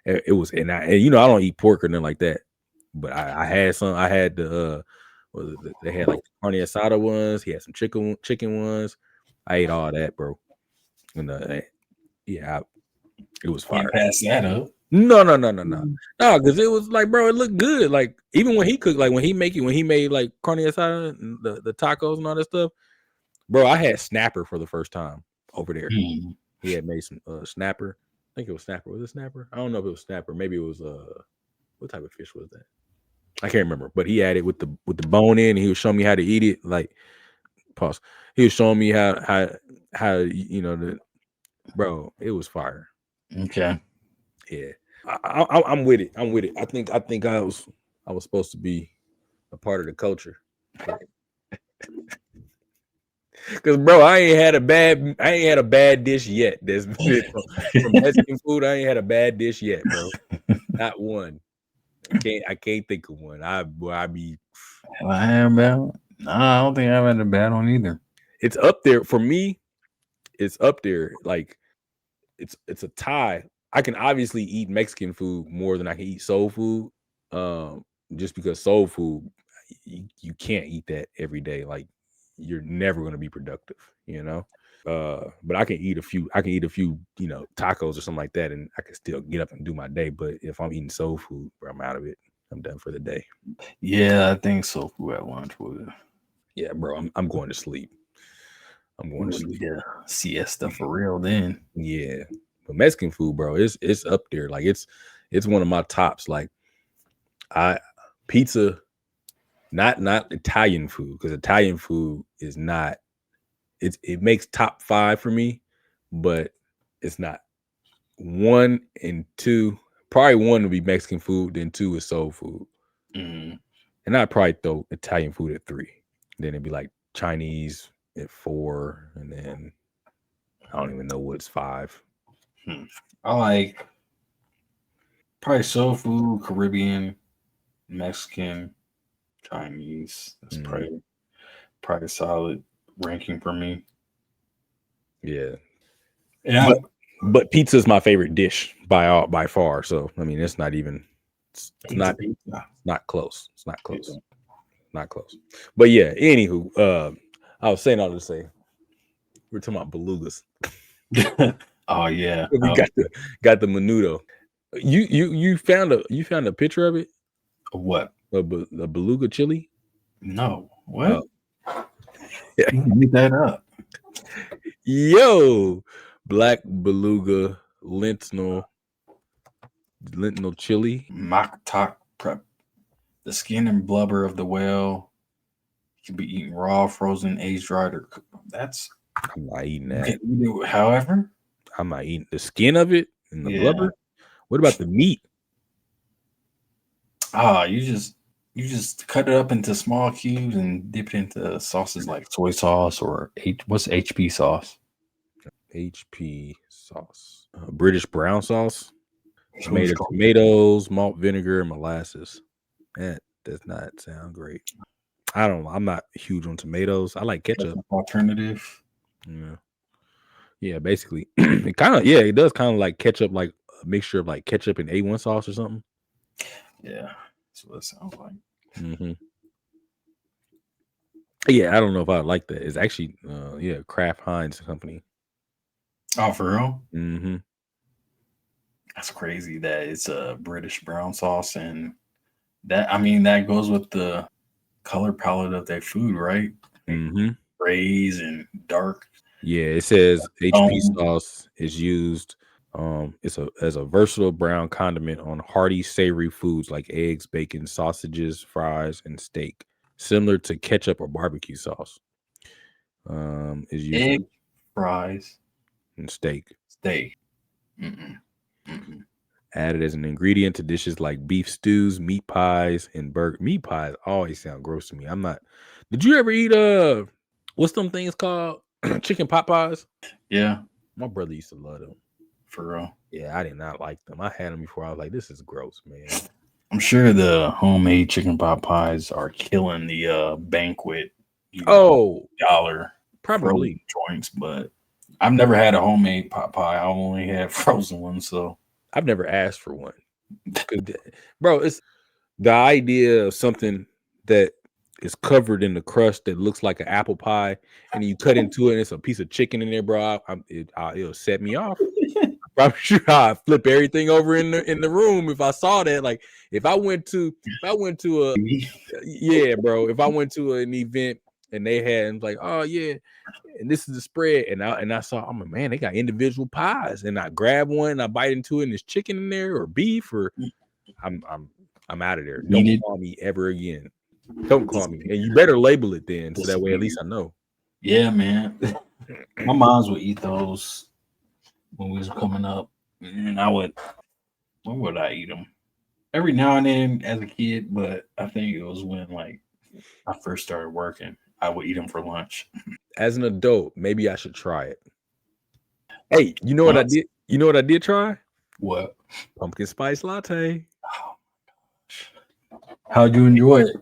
It was, and I don't eat pork or nothing like that, but I had some. I had they had like carne asada ones. He had some chicken ones. I ate all that, bro. And it was fire. Can't pass that up. No, because it was like, bro, it looked good. Like even when he cooked, like when he made like carne asada and the tacos and all that stuff. Bro, I had snapper for the first time over there. He had made some snapper. I think it was snapper. Was it snapper? I don't know if it was snapper. Maybe it was what type of fish was that? I can't remember. But he had it with the bone in, and he was showing me how to eat it. Like, pause. He was showing me how bro. It was fire. Okay. Yeah, I'm with it. I'm with it. I think I was supposed to be a part of the culture. Cause bro, I ain't had a bad dish yet. That's from Mexican food. I ain't had a bad dish yet, bro. Not one. I can't think of one. I be. I am bad. No, I don't think I've had a bad one either. It's up there for me. It's up there. Like it's a tie. I can obviously eat Mexican food more than I can eat soul food. Just because soul food, you can't eat that every day. Like. You're never going to be productive, but I can eat a few, tacos or something like that, and I can still get up and do my day. But if I'm eating soul food, bro, I'm out of it. I'm done for the day. Yeah, I think soul food at lunch would. Yeah, bro, I'm going to sleep. I'm going to sleep. Yeah, siesta for real then. Yeah, but Mexican food, bro, it's up there. Like it's one of my tops. Like pizza. Not Italian food, because Italian food is not. It makes top 5 for me, but it's not 1 and 2. Probably 1 would be Mexican food, then 2 is soul food, and I'd probably throw Italian food at 3. Then it'd be like Chinese at 4, and then I don't even know what's 5. I like probably soul food, Caribbean, Mexican. Chinese. That's probably solid ranking for me. Yeah. But pizza is my favorite dish by far. So I mean, it's not even. It's not close. It's not close. Pizza. Not close. But yeah. Anywho, I was saying all to say, we're talking about belugas. Oh yeah. We got the menudo. You found a picture of it? What? A beluga chili? No. What? Yeah. Make that up. Yo, black beluga lentil chili. Mock talk prep. The skin and blubber of the whale can be eaten raw, frozen, aged, dried, or cooked. I'm not eating that. However, I'm not eating the skin of it and the blubber. What about the meat? You just cut it up into small cubes and dip it into sauces like soy sauce or what's HP sauce? HP sauce. British brown sauce. It's made of tomatoes, malt vinegar, and molasses. That does not sound great. I don't know. I'm not huge on tomatoes. I like ketchup. Alternative. Yeah, basically. It does kind of like ketchup, like a mixture of like ketchup and A1 sauce or something. Yeah. That's what it sounds like. Yeah, I don't know if I like that. It's actually, Kraft Heinz company. Oh, for real? That's crazy that it's a British brown sauce, and that goes with the color palette of their food, right? Grays and dark. Yeah, it says HP sauce is used It's a versatile brown condiment on hearty, savory foods like eggs, bacon, sausages, fries, and steak, similar to ketchup or barbecue sauce. Is used Egg, fries, in steak. steak. Mm-mm. Added as an ingredient to dishes like beef stews, meat pies, and burger. Meat pies always sound gross to me. I'm not. Did you ever eat what's them things called? Chicken pot pies? Yeah, My brother used to love them. for real. Yeah, I did not like them. I had them before. I was like, this is gross, man. I'm sure the homemade chicken pot pies are killing the banquet. $1 probably joints, but I've never had a homemade pot pie. I only had frozen ones, so I've never asked for one. Bro, it's the idea of something that is covered in the crust that looks like an apple pie, and you cut into it, and it's a piece of chicken in there, bro. It'll set me off. I'm sure I'd flip everything over in the room if I saw that. Like if I went to a yeah, bro. If I went to an event and they had like, oh yeah, and this is the spread, and I saw, I'm like, man, they got individual pies, and I grab one, and I bite into it, and there's chicken in there or beef, or I'm out of there. Don't call me ever again. Don't call me, and you better label it then, so that way at least I know. Yeah, man. My moms would eat those when we was coming up, and when would I eat them? Every now and then as a kid, but I think it was when like I first started working. I would eat them for lunch. As an adult, maybe I should try it. Hey, you know what I did? You know what I did try? What? Pumpkin spice latte. Oh my gosh. How'd you enjoy it?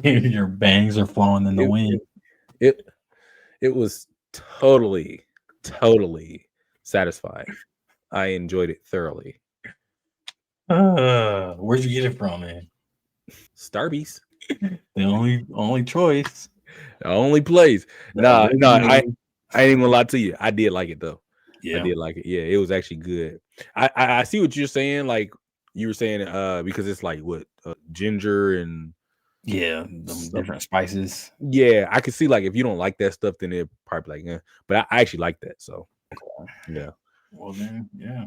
Your bangs are flowing in the wind. It was totally satisfying. I enjoyed it thoroughly. Where'd you get it from, man? Starbucks. The only choice. The only place. No, I ain't even gonna lie to you. I did like it though. Yeah. I did like it. Yeah, it was actually good. I see what you're saying. Like you were saying, because it's like what ginger and the different spices. Yeah, I could see like if you don't like that stuff, then it probably like, but I actually like that. So yeah. Well then, yeah.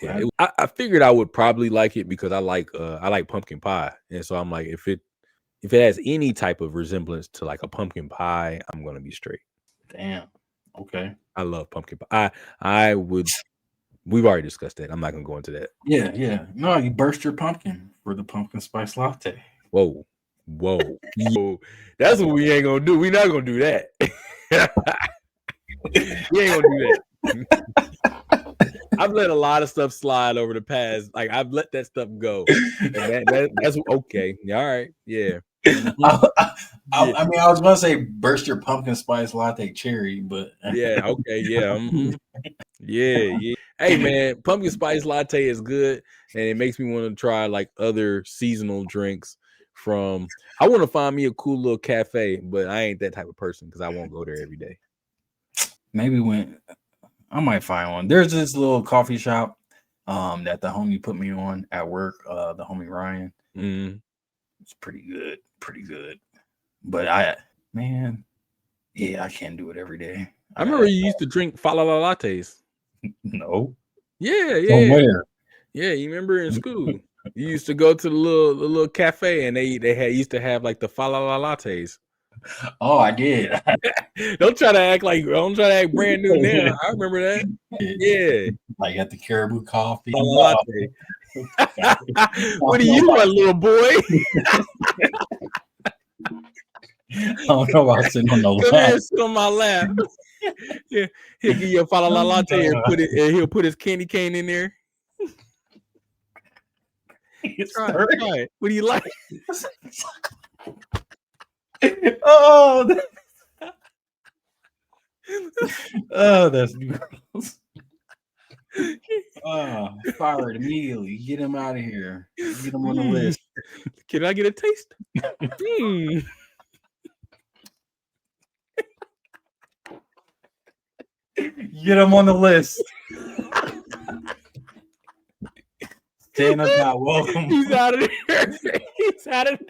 Yeah, I figured I would probably like it because I like pumpkin pie, and so I'm like, if it has any type of resemblance to like a pumpkin pie, I'm gonna be straight. Damn. Okay. I love pumpkin pie. I would. We've already discussed that. I'm not gonna go into that. Yeah. No, you burst your pumpkin for the pumpkin spice latte. Whoa. That's what we ain't gonna do. We're not gonna do that. We ain't gonna do that. I've let a lot of stuff slide over the past. Like I've let that stuff go. And that's okay. All right. Yeah. I mean, I was gonna say burst your pumpkin spice latte cherry, but yeah. Okay. Yeah. Mm-hmm. Yeah. Hey man, pumpkin spice latte is good, and it makes me want to try like other seasonal drinks. I want to find me a cool little cafe, but I ain't that type of person because I won't go there every day. Maybe when I might find one. There's this little coffee shop that the homie put me on at work, the homie Ryan. It's pretty good. But I can't do it every day. I remember you used to drink falala lattes. No. Yeah. From where? Yeah, you remember in school. You used to go to the little cafe, and they used to have like the falala lattes. Oh, I did. Don't try to act brand new now. I remember that. Yeah. Like at the Caribou Coffee. Latte. What are you, my little boy? I don't know about sitting on the lap. Come here, sit on my lap. Yeah, he'll give you a falala latte and he'll put his candy cane in there. Try it. What do you like? Oh, that's gross. Fire it immediately. Get him out of here. Get him on the list. Can I get a taste? Get him on the list. Stand up now. Welcome. He's out of there. He's out of there.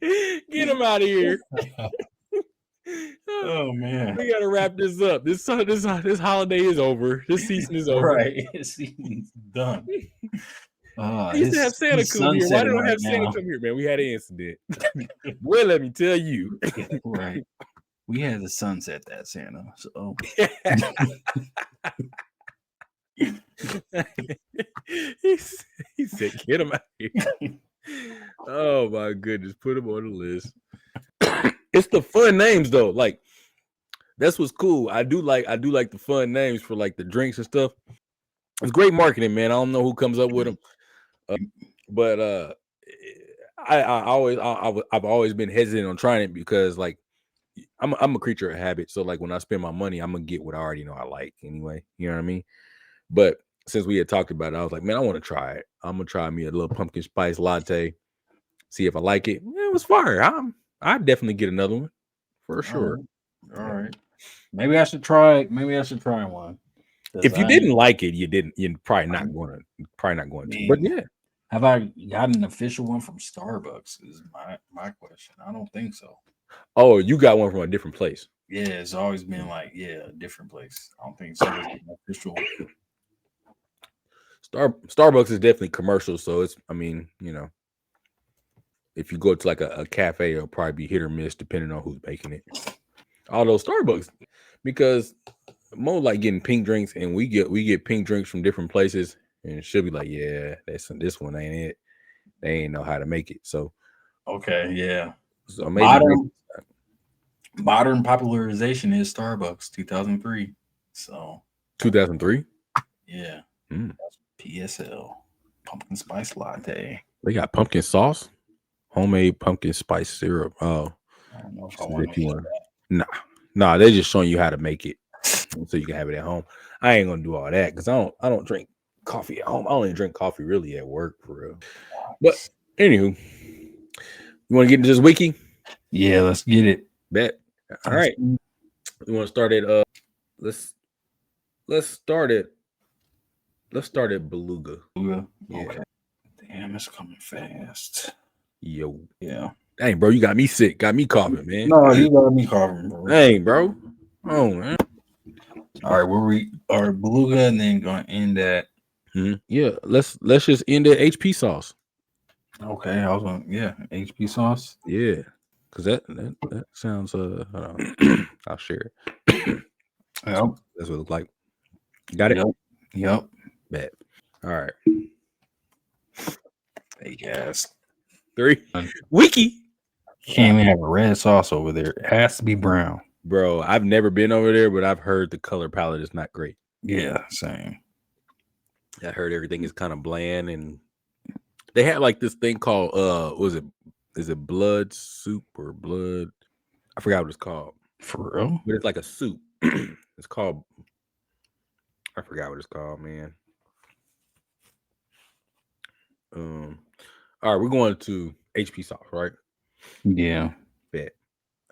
Get him out of here. Oh man, we gotta wrap this up. This holiday is over. This season is over. Right, season's done. I used to have Santa come here. Why don't I have Santa come here, man? We had an incident. Well, let me tell you. Right. We had to sunset that Santa. So he said, "Get him out here." Oh my goodness, put him on the list. It's the fun names though. Like that's what's cool. I do like the fun names for like the drinks and stuff. It's great marketing, man. I don't know who comes up with them, but I've always been hesitant on trying it because like I'm a creature of habit. So like when I spend my money, I'm gonna get what I already know I like anyway. You know what I mean? But since we had talked about it, I was like, man, I want to try it. I'm gonna try me a little pumpkin spice latte, see if I like it. Yeah, it was fire. I'd definitely get another one for sure. All right. Maybe I should try one. If you didn't like it, you're probably not going to. But yeah. Have I got an official one from Starbucks? Is my question. I don't think so. Oh, you got one from a different place. Yeah, it's always been like, a different place. I don't think so. Official. Starbucks is definitely commercial, so it's. I mean, if you go to like a cafe, it'll probably be hit or miss depending on who's making it. Although Starbucks, because Mo like getting pink drinks, and we get pink drinks from different places, and she'll be like, "Yeah, this one ain't it. They ain't know how to make it." So, okay, yeah. So maybe modern popularization is Starbucks 2003. So 2003. Yeah. PSL pumpkin spice latte. They got pumpkin sauce, homemade pumpkin spice syrup. Oh, I don't know if I want to want that. Nah, they're just showing you how to make it so you can have it at home. I ain't gonna do all that because I don't drink coffee at home. I only drink coffee really at work for real. But anywho, you want to get into this wiki? Yeah, let's get it. Bet. All right. You want to start it? Let's start it. Let's start at Beluga. Yeah. Okay. Damn, it's coming fast. Yo. Yeah. Dang, bro, you got me sick. Got me coughing, man. No, you got me coughing, bro. Dang, bro. Oh, man. All right, we are Beluga and then going to end at. Yeah, let's just end at HP sauce. Okay, I was on. Yeah, HP sauce. Yeah, because that sounds. Hold on. I'll share it. Yep. That's what it looks like. Got it? Yep. Bet. All right. Hey guys. 3. Wiki. Can't even have a red sauce over there. It has to be brown. Bro, I've never been over there, but I've heard the color palette is not great. Yeah, same. I heard everything is kind of bland, and they had like this thing called is it blood soup or blood? I forgot what it's called. For real? But it's like a soup. It's called, I forgot what it's called, man. All right, we're going to HP sauce, right? Yeah. Bet.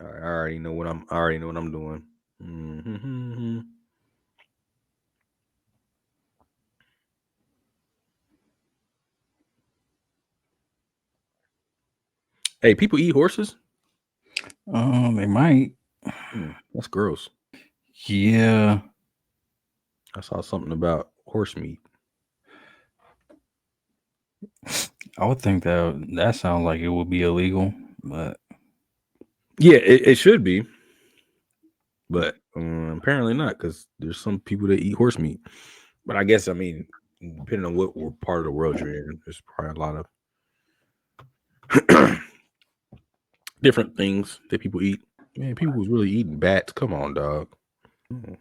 All right, I already know what I'm doing. Mm-hmm. Hey, people eat horses? They might. That's gross. Yeah. I saw something about horse meat. I would think that sounds like it would be illegal, but yeah, it should be, but apparently not, because there's some people that eat horse meat. But I guess, I mean, depending on what part of the world you're in, there's probably a lot of different things that people eat. Man, people was really eating bats. Come on, dog.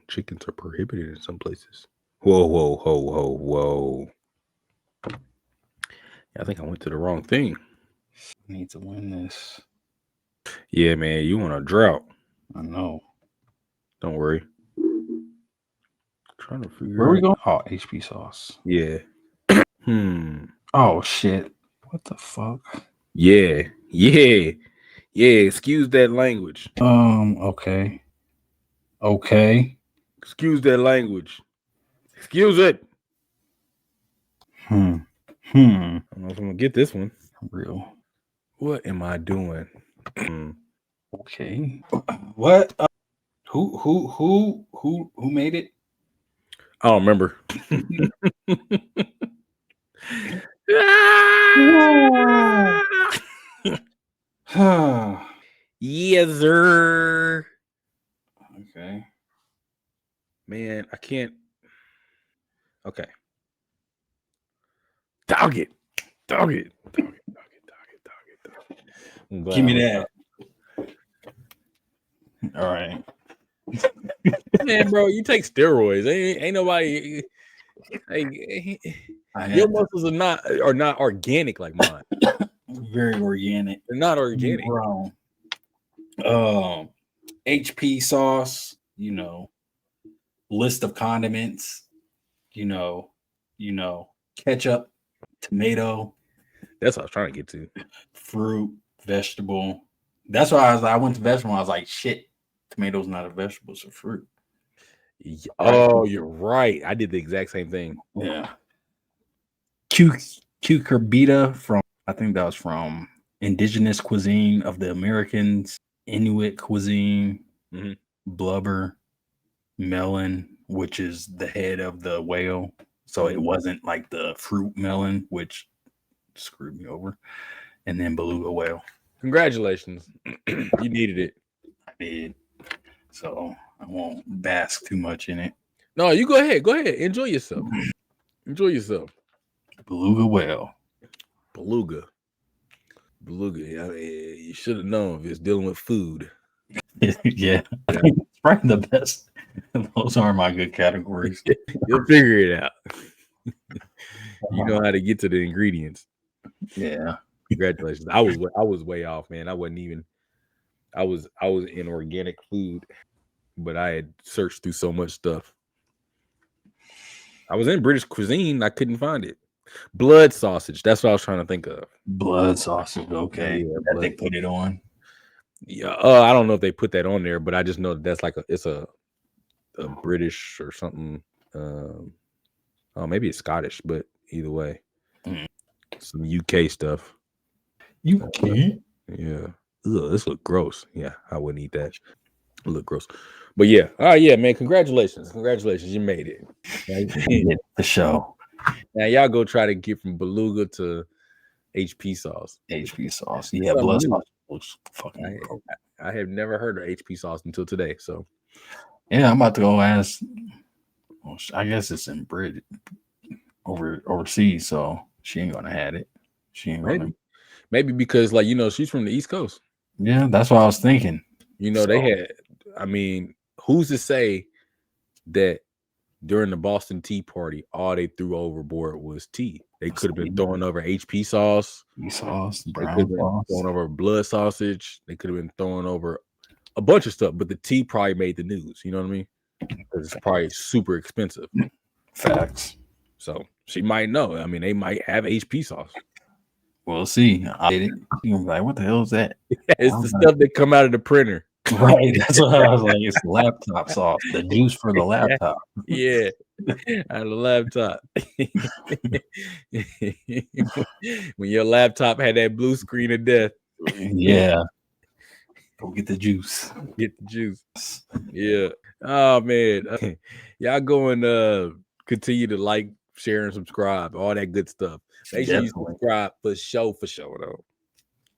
Chickens are prohibited in some places. Whoa. I think I went to the wrong thing. I need to win this. Yeah, man, you want a drought. I know. Don't worry. Trying to figure Where out. we going? Oh, HP sauce. Yeah. Oh, shit. What the fuck? Yeah. Excuse that language. Okay. Excuse that language. Excuse it. I I don't know if I'm gonna get this one. Real. What am I doing? Okay. What? Who made it? I don't remember. Yes, sir. Okay. Man, I can't. Okay. Dog it. Give me that. All right. Man, bro, you take steroids. Ain't nobody. Your muscles are not organic like mine. Very organic. They're not organic. Wrong. HP sauce, list of condiments, ketchup, tomato. That's what I was trying to get to. Fruit, vegetable. That's why I went to vegetable. I was like, shit, tomato's not a vegetable, it's a fruit. Oh, you're right. I did the exact same thing. Yeah. Cucurbita from, I think that was from Indigenous Cuisine of the Americans, Inuit Cuisine, blubber, melon, which is the head of the whale. So it wasn't like the fruit melon, which screwed me over. And then beluga whale. Congratulations. You needed it. I did. So I won't bask too much in it. No, you go ahead. Go ahead. Enjoy yourself. Beluga whale. Beluga. I mean, you should have known if it's dealing with food. Yeah. I think it's probably the best. Those are my good categories. You'll figure it out. You know how to get to the ingredients. Yeah. Congratulations. I was way off, man. I was in organic food, but I had searched through so much stuff. I was in British cuisine, I couldn't find it. Blood sausage, that's what I was trying to think of. Blood sausage, okay. Yeah, that they put it on. Yeah, I don't know if they put that on there, but I just know that's like it's a British or something. Oh, maybe it's Scottish, but either way, some UK stuff. UK? Yeah. Ugh, this look gross. Yeah, I wouldn't eat that. It look gross. But yeah. All right, yeah, man. Congratulations. You made it. The show. Now y'all go try to get from beluga to HP sauce. HP sauce. Yeah, blood sauce was fucking I have never heard of HP sauce until today. So yeah, I'm about to go ask. Well, I guess it's in Brit overseas, so she ain't gonna have it. She ain't gonna. Maybe because, like, she's from the East Coast. Yeah, that's what I was thinking. They had, I mean, who's to say that during the Boston Tea Party, all they threw overboard was tea? They could have been throwing over HP sauce. Brown sauce. Throwing over blood sausage. They could have been throwing over a bunch of stuff, but the tea probably made the news. You know what I mean? Because it's probably super expensive. Facts. So she might know. I mean, they might have HP sauce. We'll see. I did it. You're like, what the hell is that? It's the stuff that come out of the printer. Right. That's what I was like. It's laptop sauce. The juice for the laptop. Yeah. Out of the laptop. When your laptop had that blue screen of death. Yeah. Go get the juice. Yeah. Oh man. Y'all go and continue to like, share, and subscribe. All that good stuff. Make sure you subscribe for sure though.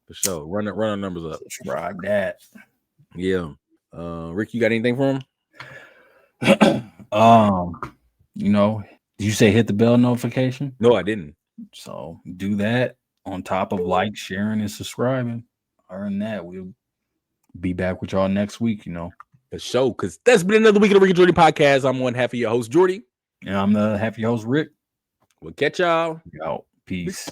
For sure. Run our numbers up. Subscribe that. Yeah. Rick, you got anything for him? Did you say hit the bell notification? No, I didn't. So do that on top of like, sharing, and subscribing. Other than that, we'll be back with y'all next week, For sure, because that's been another week of the Rick Jordy Podcast. I'm one half of your host, Jordy. And I'm the half of your host, Rick. We'll catch y'all. Out. Peace.